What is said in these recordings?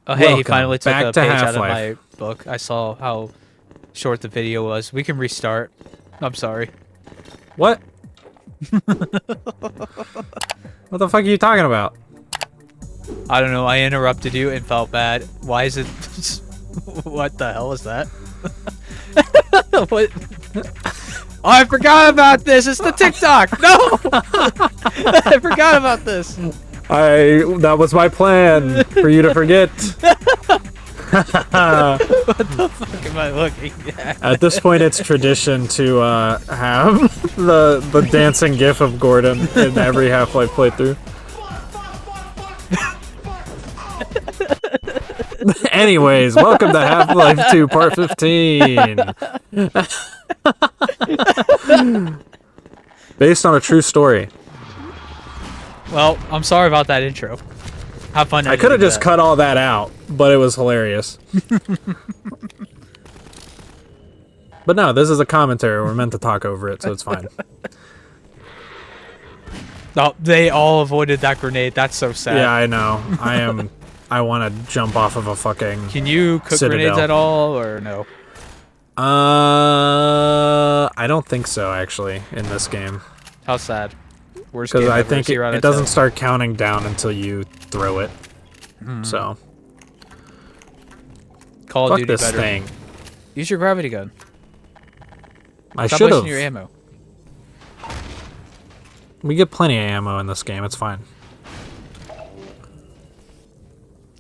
Oh, hey, he Welcome finally took back a to page out of Half-Life. my book. I saw how short the video was. We can restart. I'm sorry. What? What the fuck are you talking about? I don't know. I interrupted you and felt bad. Why is it... What the hell is that? What? Oh, I forgot about this. It's the TikTok. No! I forgot about this. That was my plan for you to forget. What the fuck am I looking at? At this point, it's tradition to have the dancing gif of Gordon in every Half-Life playthrough. Anyways, welcome to Half-Life 2 Part 15. Based on a true story. Well, I'm sorry about that intro. Have fun. I could have just cut all that out, but it was hilarious. But no, this is a commentary. We're meant to talk over it, so it's fine. Oh, they all avoided that grenade. That's so sad. Yeah, I know. I want to jump off of a fucking Can you cook Citadel. grenades at all, or no? I don't think so, actually, in this game. How sad. Worst game Because I ever, think 0 out it of doesn't 10. start counting down until you throw it. So, Call of fuck Duty this better. thing. Use your gravity gun. I Stop should wasting your have. ammo. We get plenty of ammo in this game. It's fine.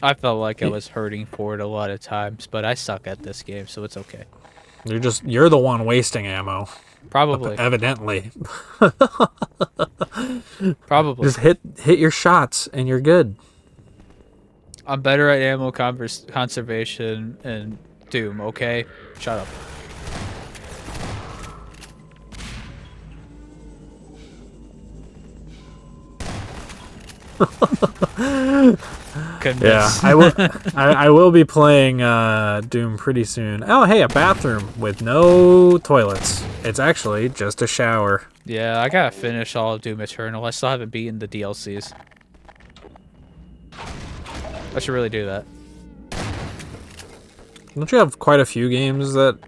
I felt like I was hurting for it a lot of times, but I suck at this game, so it's okay. You're the one wasting ammo. Probably. Evidently. Probably. Just hit your shots and you're good. I'm better at ammo conservation and Doom, okay? Shut up. Couldn't Yeah, miss. I will. I will be playing Doom pretty soon. Oh, hey, a bathroom with no toilets. It's actually just a shower. Yeah, I gotta finish all of Doom Eternal. I still haven't beaten the DLCs. I should really do that. Don't you have quite a few games that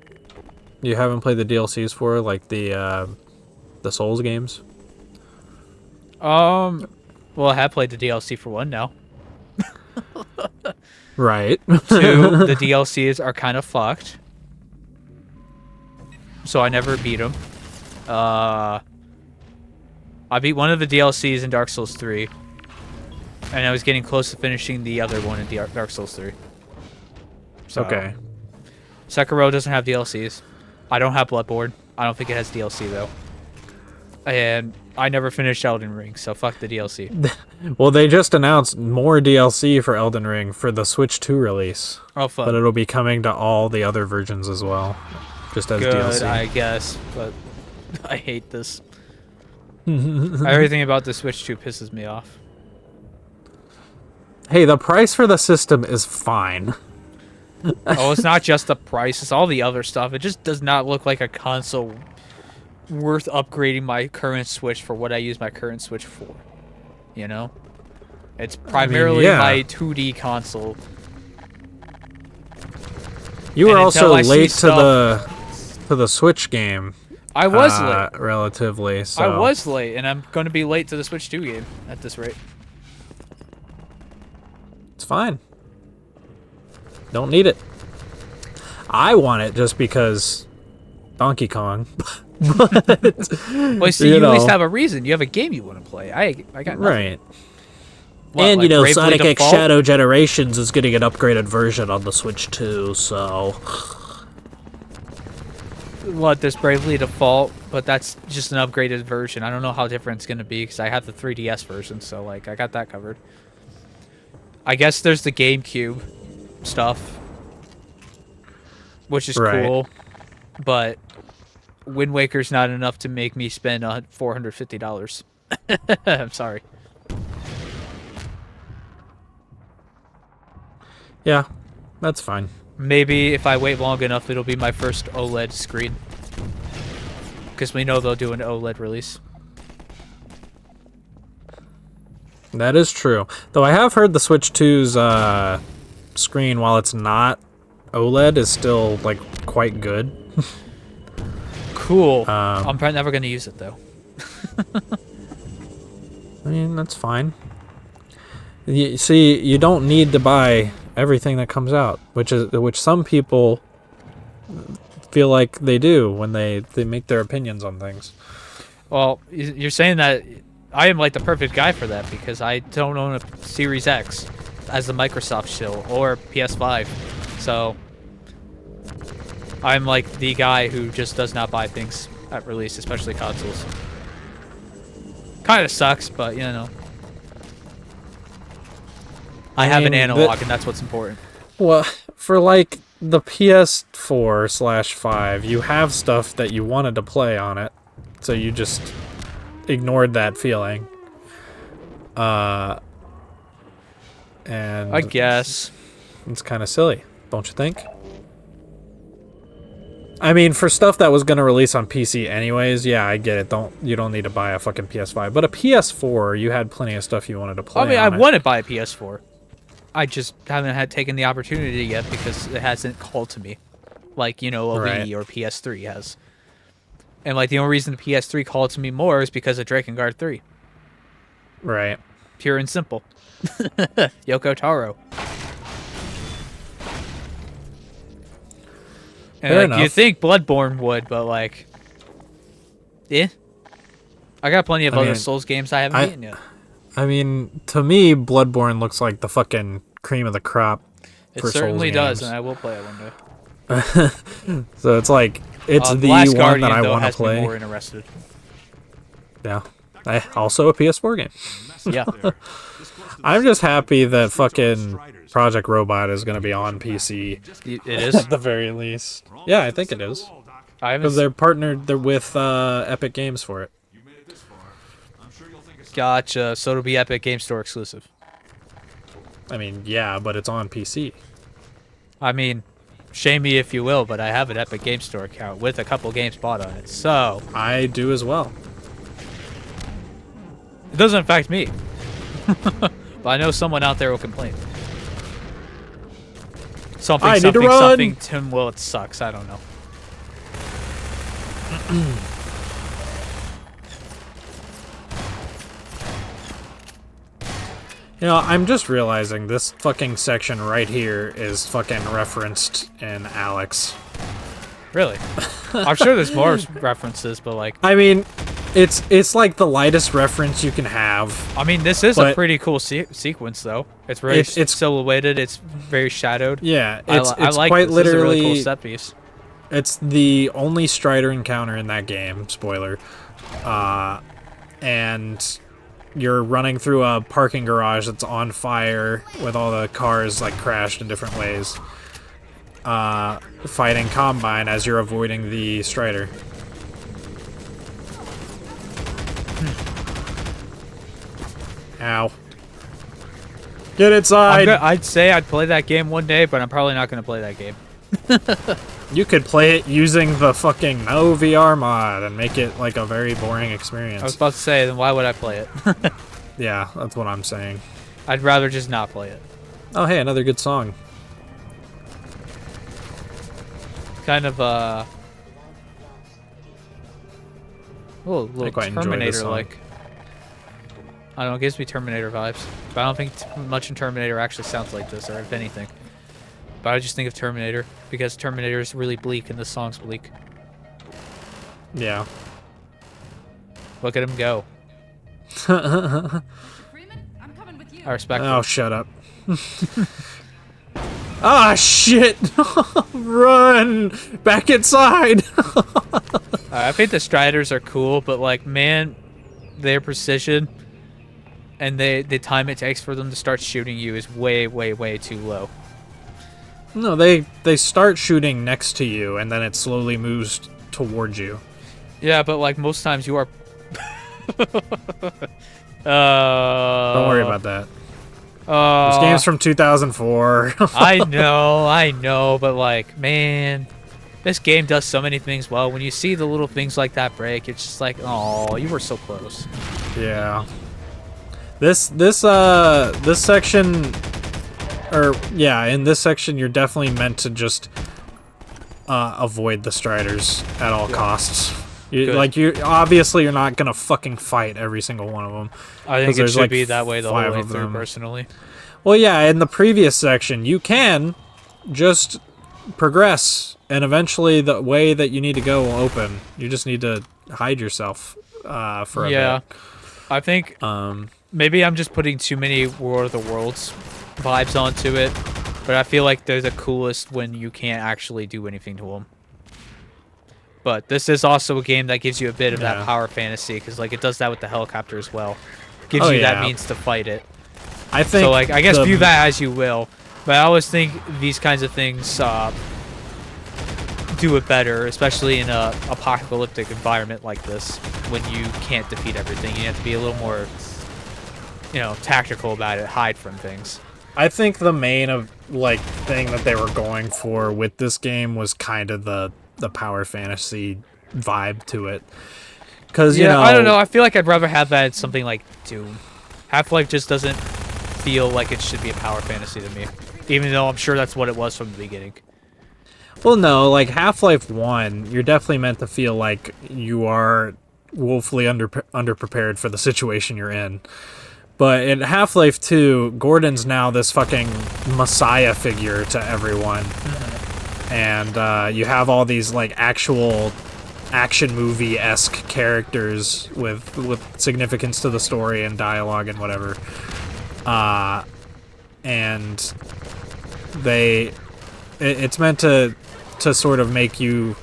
you haven't played the DLCs for, like the Souls games? Well, I have played the DLC for one now. Right. Two, the DLCs are kind of fucked. So I never beat them. I beat one of the DLCs in Dark Souls 3. And I was getting close to finishing the other one in Dark Souls 3. So, Okay. Sekiro doesn't have DLCs. I don't have Bloodborne. I don't think it has DLC, though. And I never finished Elden Ring, so fuck the DLC. Well, they just announced more DLC for Elden Ring for the Switch 2 release. Oh, fun. But it'll be coming to all the other versions as well. Just as Good, DLC. I guess, but I hate this. Everything about the Switch 2 pisses me off. Hey, the price for the system is fine. Oh, it's not just the price, it's all the other stuff. It just does not look like a console worth upgrading my current Switch for what I use my current Switch for. You know? It's primarily yeah. my 2D console. You were And also until I see late stuff- to the Switch game. I was late. Relatively. So. I was late, and I'm going to be late to the Switch 2 game at this rate. It's fine. Don't need it. I want it just because Donkey Kong. Well, see, you at know. least have a reason. You have a game you want to play. I got nothing. Right. What, And like Bravely Sonic X Default? Shadow Generations is getting an upgraded version on the Switch too, so What, there's Bravely Default, but that's just an upgraded version. I don't know how different it's going to be because I have the 3DS version, so like I got that covered. I guess there's the GameCube stuff, which is Right. cool, but Wind Waker's not enough to make me spend $450. I'm sorry. yeah, that's fine. Maybe if I wait long enough, it'll be my first OLED screen. Because we know they'll do an OLED release. That is true. Though I have heard the Switch 2's screen, while it's not OLED, is still like quite good. Cool. I'm probably never gonna use it though. I mean, that's fine. You see, you don't need to buy everything that comes out, which some people feel like they do when they make their opinions on things. Well, you're saying that I am like the perfect guy for that because I don't own a Series X as the Microsoft shill or PS5, so I'm like the guy who just does not buy things at release, especially consoles. Kind of sucks, but you know. I have an analog, and that's what's important. Well, for like the PS4/5, you have stuff that you wanted to play on it, so you just ignored that feeling. And I guess it's kind of silly, don't you think? I mean, for stuff that was going to release on PC anyways, yeah, I get it. You don't need to buy a fucking PS5, but a PS4, you had plenty of stuff you wanted to play. I mean, on I it. want to buy a PS4. I just haven't taken the opportunity yet because it hasn't called to me, like a Wii or PS3 has. And like the only reason the PS3 called to me more is because of Drakengard 3. Right. Pure and simple. Yoko Taro. And Fair like you enough. think Bloodborne would, but like, I got plenty of other Souls games I haven't beaten yet. I mean, to me, Bloodborne looks like the fucking cream of the crop. It certainly does, and I will play it one day. So it's like it's the Last one Guardian, that I though, want to has play. Me more interested. Yeah, also a PS4 game. Yeah. I'm just happy that fucking Project Robot is going to be on PC. It is at the very least. Yeah, I think it is. Because they're partnered with Epic Games for it. Gotcha. So it'll be Epic Game Store exclusive. I mean, yeah, but it's on PC. I mean, shame me if you will, but I have an Epic Game Store account with a couple games bought on it, so... I do as well. It doesn't affect me. But I know someone out there will complain. Something, Tim Will, it sucks. I don't know. I'm just realizing this fucking section right here is fucking referenced in Alex. Really? I'm sure there's more references, but like... I mean, it's like the lightest reference you can have. I mean, this is a pretty cool sequence, though. It's very it's silhouetted. It's very shadowed. Yeah, it's like quite this. literally... This is a really cool set piece. It's the only Strider encounter in that game, spoiler. And... you're running through a parking garage that's on fire with all the cars like crashed in different ways. Fighting Combine as you're avoiding the Strider. Ow. Get inside! I'd say I'd play that game one day, but I'm probably not going to play that game. You could play it using the fucking no VR mod and make it like a very boring experience. I was about to say, then why would I play it? Yeah, that's what I'm saying. I'd rather just not play it. Oh, hey, another good song. Kind of, a little Terminator-like. I don't know, it gives me Terminator vibes. But I don't think much in Terminator actually sounds like this, or if anything. But I just think of Terminator, because Terminator is really bleak and the song's bleak. Yeah. Look at him go. Freeman, I'm coming with you. I respect Oh, him. shut up. Ah, shit! Run! Back inside! I think the Striders are cool, but like, man, their precision and the time it takes for them to start shooting you is way, way, way too low. No, they start shooting next to you, and then it slowly moves towards you. Yeah, but like most times you are... Don't worry about that. This game's from 2004. I know, but like, man, this game does so many things well. When you see the little things like that break, it's just like, oh, you were so close. Yeah. This section, or yeah, in this section, you're definitely meant to just avoid the Striders at all costs. You obviously you're not gonna fucking fight every single one of them. I think it should be that way the whole way through, personally. Well, yeah, in the previous section, you can just progress, and eventually the way that you need to go will open. You just need to hide yourself for a bit. I think maybe I'm just putting too many War of the Worlds vibes onto it, but I feel like they're the coolest when you can't actually do anything to them. But this is also a game that gives you a bit of that power fantasy, because like it does that with the helicopter as well. Gives you that means to fight it. I think so. Like I guess view that as you will, but I always think these kinds of things do it better, especially in a apocalyptic environment like this, when you can't defeat everything. You have to be a little more, tactical about it, hide from things. I think the main thing that they were going for with this game was kind of the power fantasy vibe to it. Because I don't know. I feel like I'd rather have that in something like Doom. Half-Life just doesn't feel like it should be a power fantasy to me, even though I'm sure that's what it was from the beginning. Well, no, like Half-Life 1, you're definitely meant to feel like you are woefully underprepared for the situation you're in. But in Half-Life 2, Gordon's now this fucking messiah figure to everyone. And you have all these like actual action movie-esque characters with significance to the story and dialogue and whatever. And it's meant to sort of make you,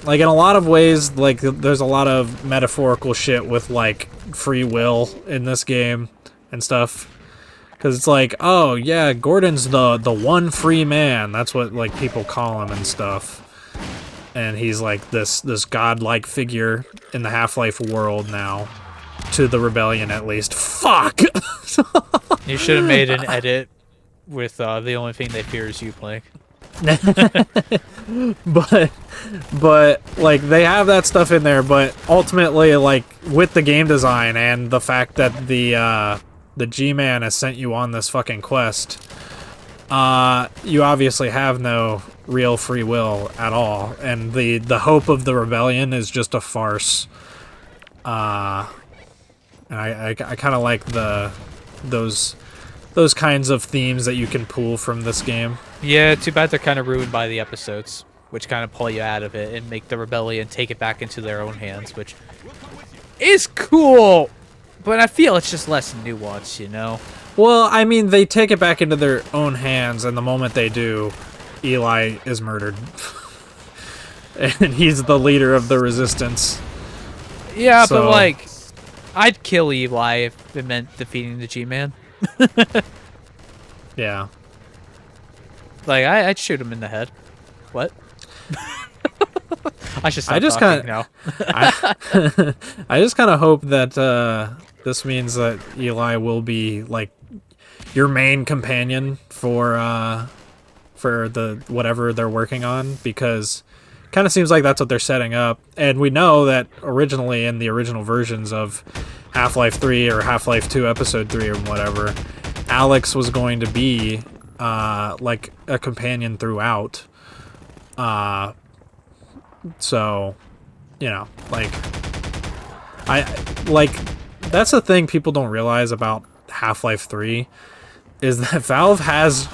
like, in a lot of ways, like, there's a lot of metaphorical shit with like free will in this game and stuff. Because it's like, oh, yeah, Gordon's the one free man. That's what, like, people call him and stuff. And he's, like, this godlike figure in the Half-Life world now. To the Rebellion, at least. Fuck! You should have made an edit with the only thing they fear is you playing. but, like, they have that stuff in there, but ultimately, like, with the game design and the fact that the G-Man has sent you on this fucking quest, you obviously have no real free will at all, and the hope of the Rebellion is just a farce. And I kind of like those kinds of themes that you can pull from this game. Yeah, too bad they're kind of ruined by the episodes, which kind of pull you out of it and make the Rebellion take it back into their own hands, which is cool. But I feel it's just less nuanced, Well, I mean, they take it back into their own hands, and the moment they do, Eli is murdered. And he's the leader of the Resistance. Yeah, so, but, like, I'd kill Eli if it meant defeating the G-Man. Yeah. Like, I'd shoot him in the head. What? I should stop talking now. I just kind of hope that this means that Eli will be like your main companion for the whatever they're working on, because it kind of seems like that's what they're setting up. And we know that originally in the original versions of Half-Life 3 or Half-Life 2 Episode 3 or whatever, Alex was going to be like a companion throughout. So, like, that's the thing people don't realize about Half-Life 3 is that Valve has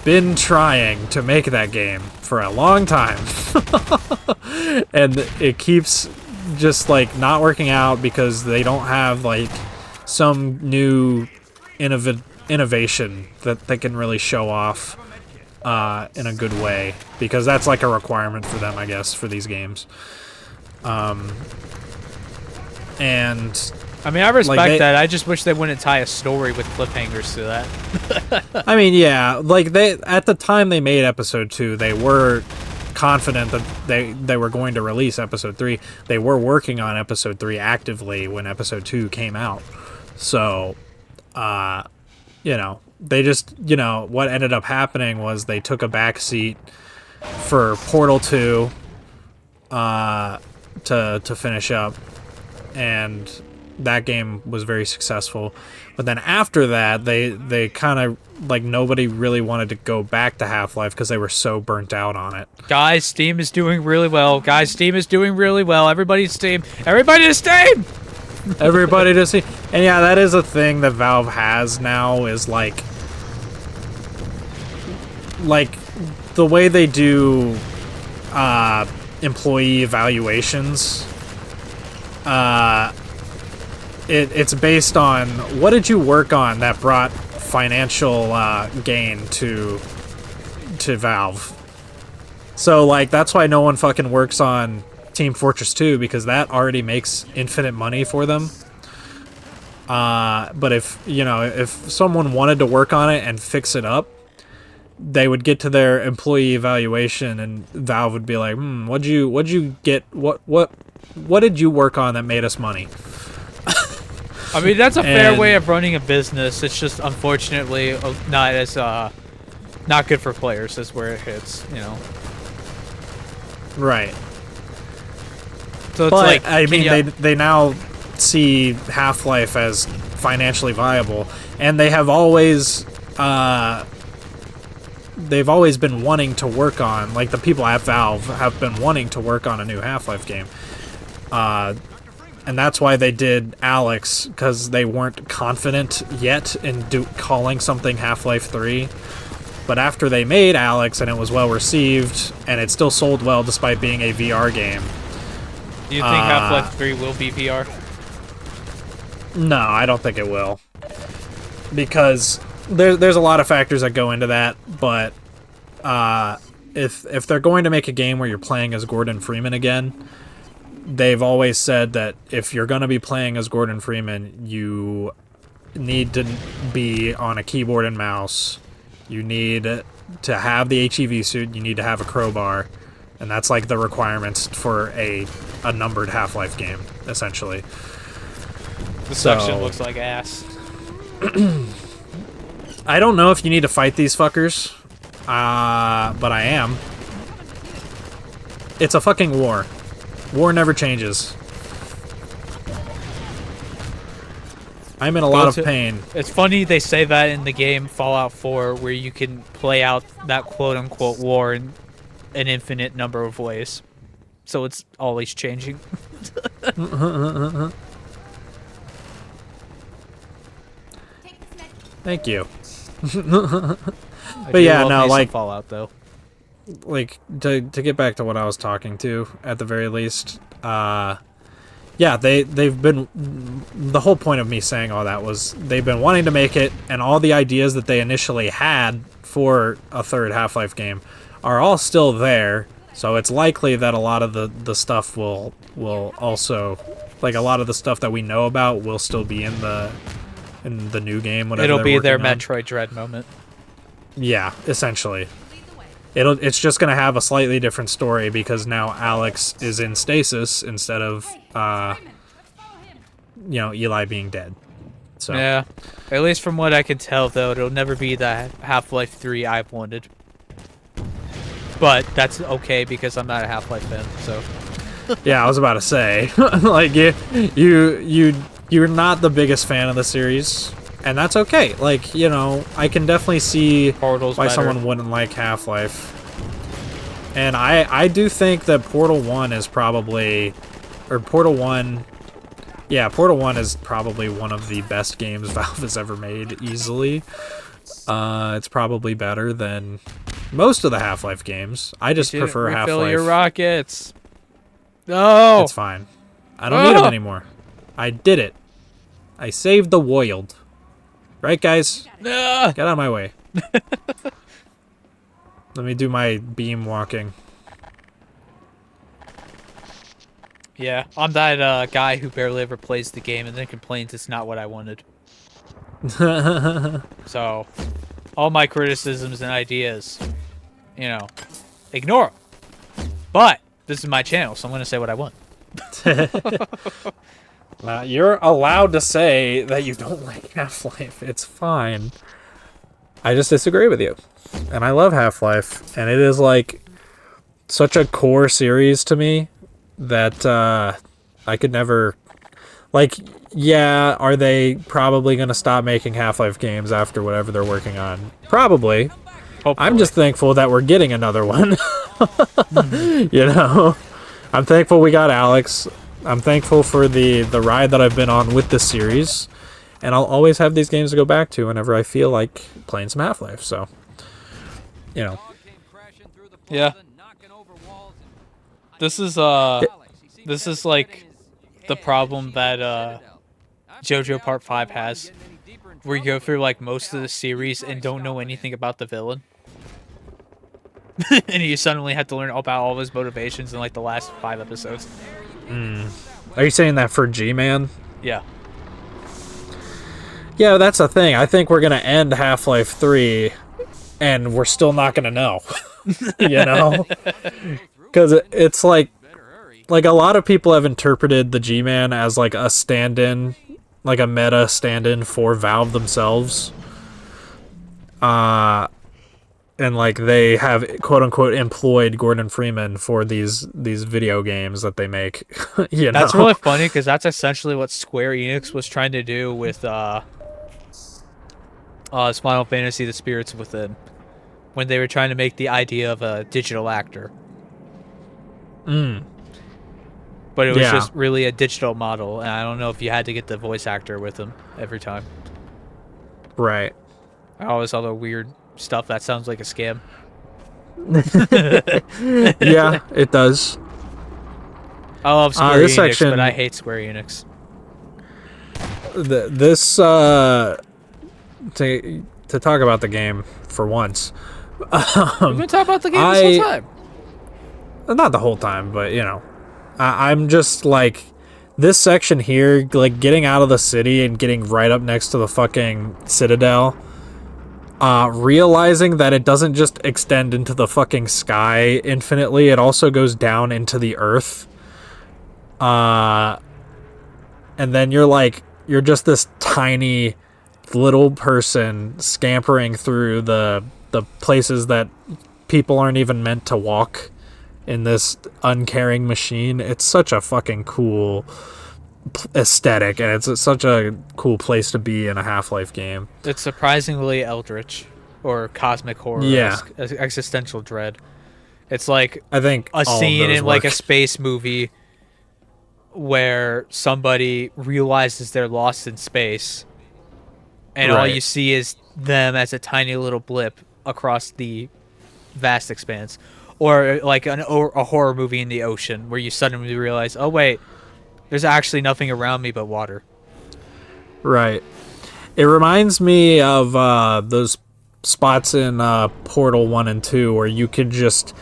been trying to make that game for a long time. And it keeps just, like, not working out because they don't have, like, some new innovation that they can really show off in a good way, because that's like a requirement for them, I guess, for these games. And I mean, I respect that. I just wish they wouldn't tie a story with cliffhangers to that. I mean, yeah, like at the time they made Episode 2, they were confident that they were going to release Episode 3. They were working on Episode 3 actively when Episode 2 came out. So, they just, what ended up happening was they took a back seat for Portal 2 to finish up. And that game was very successful. But then after that, they kind of like nobody really wanted to go back to Half-Life because they were so burnt out on it. Guys, Steam is doing really well. Everybody Steam. Everybody to Steam! Everybody to see. And yeah, that is a thing that Valve has now, is like the way they do employee evaluations. It's based on what did you work on that brought financial gain to Valve. So like that's why no one fucking works on Team Fortress 2, because that already makes infinite money for them. But if someone wanted to work on it and fix it up, they would get to their employee evaluation and Valve would be like, what'd you get? What did you work on that made us money? I mean, that's a fair way of running a business. It's just unfortunately not as not good for players. Is where it hits, Right. So it's but, like, I mean, they now see Half-Life as financially viable, and they have always been wanting to work on, like the people at Valve have been wanting to work on a new Half-Life game. And that's why they did Alex, because they weren't confident yet in calling something Half-Life 3. But after they made Alex and it was well received, and it still sold well despite being a VR game. Do you think Half-Life 3 will be VR? No, I don't think it will. Because there's a lot of factors that go into that, but if they're going to make a game where you're playing as Gordon Freeman again, they've always said that if you're going to be playing as Gordon Freeman, you need to be on a keyboard and mouse. You need to have the HEV suit. You need to have a crowbar. And that's like the requirements for a numbered Half-Life game, essentially. The suction looks like ass. I don't know if you need to fight these fuckers, but I am. It's a fucking war. War never changes. I'm in a lot of pain. It's funny they say that in the game Fallout 4, where you can play out that quote-unquote war in an infinite number of ways. So it's always changing. Thank you. But yeah, no, like Fallout though. Like to get back to what I was talking to at the very least, yeah, they've been, the whole point of me saying all that was they've been wanting to make it, and all the ideas that they initially had for a third Half-Life game are all still there. So it's likely that a lot of the stuff will also, like a lot of the stuff that we know about will still be in the new game. Whatever it'll be their on. Metroid Dread moment. Yeah, essentially. It's just gonna have a slightly different story because now Alex is in stasis instead of Eli being dead. So yeah, at least from what I can tell, though, it'll never be the Half-Life 3 I've wanted. But that's okay because I'm not a Half-Life fan. So yeah, I was about to say, like you're not the biggest fan of the series. And that's okay. Like, I can definitely see Portal's why better. someone wouldn't like Half-Life. And I do think that Portal 1 is probably... Or Portal 1... Yeah, Portal 1 is probably one of the best games Valve has ever made, easily. It's probably better than most of the Half-Life games. I just prefer Half-Life. Refill your rockets. No! It's fine. I don't need them anymore. I did it. I saved the world. Right, guys? Get out of my way. Let me do my beam walking. Yeah, I'm that guy who barely ever plays the game and then complains it's not what I wanted. So, all my criticisms and ideas, ignore them. But, this is my channel, so I'm going to say what I want. You're allowed to say that you don't like Half-Life. It's fine. I just disagree with you. And I love Half-Life. And it is like such a core series to me that I could never... Like, yeah, are they probably going to stop making Half-Life games after whatever they're working on? Probably. Hopefully. I'm just thankful that we're getting another one. You know? I'm thankful we got Alex. I'm thankful for the ride that I've been on with this series. And I'll always have these games to go back to whenever I feel like playing some Half-Life. So, you know. Yeah. This is like the problem that JoJo Part 5 has, where you go through like most of the series and don't know anything about the villain. And you suddenly have to learn about all of his motivations in like the last 5 episodes. Are you saying that for G-Man? Yeah. Yeah, that's the thing. I think we're going to end Half-Life 3 and we're still not going to know. You know? Because it's like a lot of people have interpreted the G-Man as like a stand-in, like a meta stand-in for Valve themselves. And like they have quote-unquote employed Gordon Freeman for these video games that they make. You know? That's really funny because that's essentially what Square Enix was trying to do with Final Fantasy: The Spirits Within, when they were trying to make the idea of a digital actor. But it was just really a digital model, and I don't know if you had to get the voice actor with him every time. Right. All this other weird stuff that sounds like a scam. Yeah, it does. I love Square this Enix, section, but I hate Square Enix. To talk about the game for once. We've been talking about the game this whole time. Not the whole time, but you know, I'm just like this section here, like getting out of the city and getting right up next to the fucking Citadel. Realizing that it doesn't just extend into the fucking sky infinitely, it also goes down into the earth. And then you're just this tiny little person scampering through the places that people aren't even meant to walk in this uncaring machine. It's such a fucking cool aesthetic, and it's such a cool place to be in a Half-Life game. It's surprisingly eldritch or cosmic horror, existential dread. It's like I think a scene in like a space movie where somebody realizes they're lost in space, and all you see is them as a tiny little blip across the vast expanse. Or like a horror movie in the ocean where you suddenly realize, oh wait, there's actually nothing around me but water. Right. It reminds me of those spots in Portal 1 and 2 where you could just,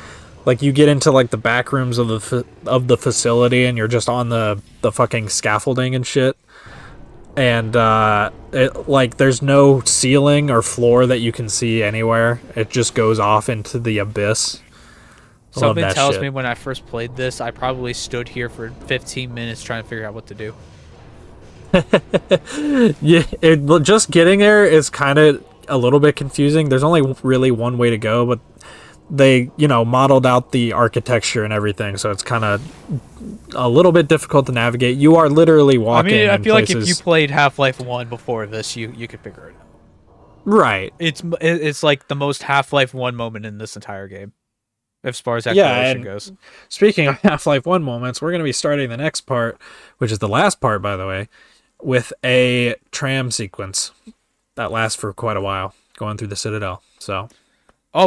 like, you get into like the back rooms of the facility and you're just on the fucking scaffolding and shit. And there's no ceiling or floor that you can see anywhere. It just goes off into the abyss. Something tells me when I first played this, I probably stood here for 15 minutes trying to figure out what to do. Yeah, just getting there is kind of a little bit confusing. There's only really one way to go, but they, modeled out the architecture and everything, so it's kind of a little bit difficult to navigate. You are literally walking. I mean, I feel places. like if you played Half-Life 1 before this, you could figure it out. Right. It's like the most Half-Life 1 moment in this entire game, as far as exploration goes. Speaking of Half-Life 1 moments, we're going to be starting the next part, which is the last part, by the way, with a tram sequence that lasts for quite a while, going through the Citadel. So,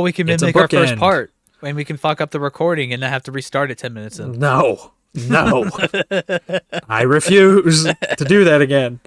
we can make our first part, and we can fuck up the recording and not have to restart it 10 minutes in. No. I refuse to do that again.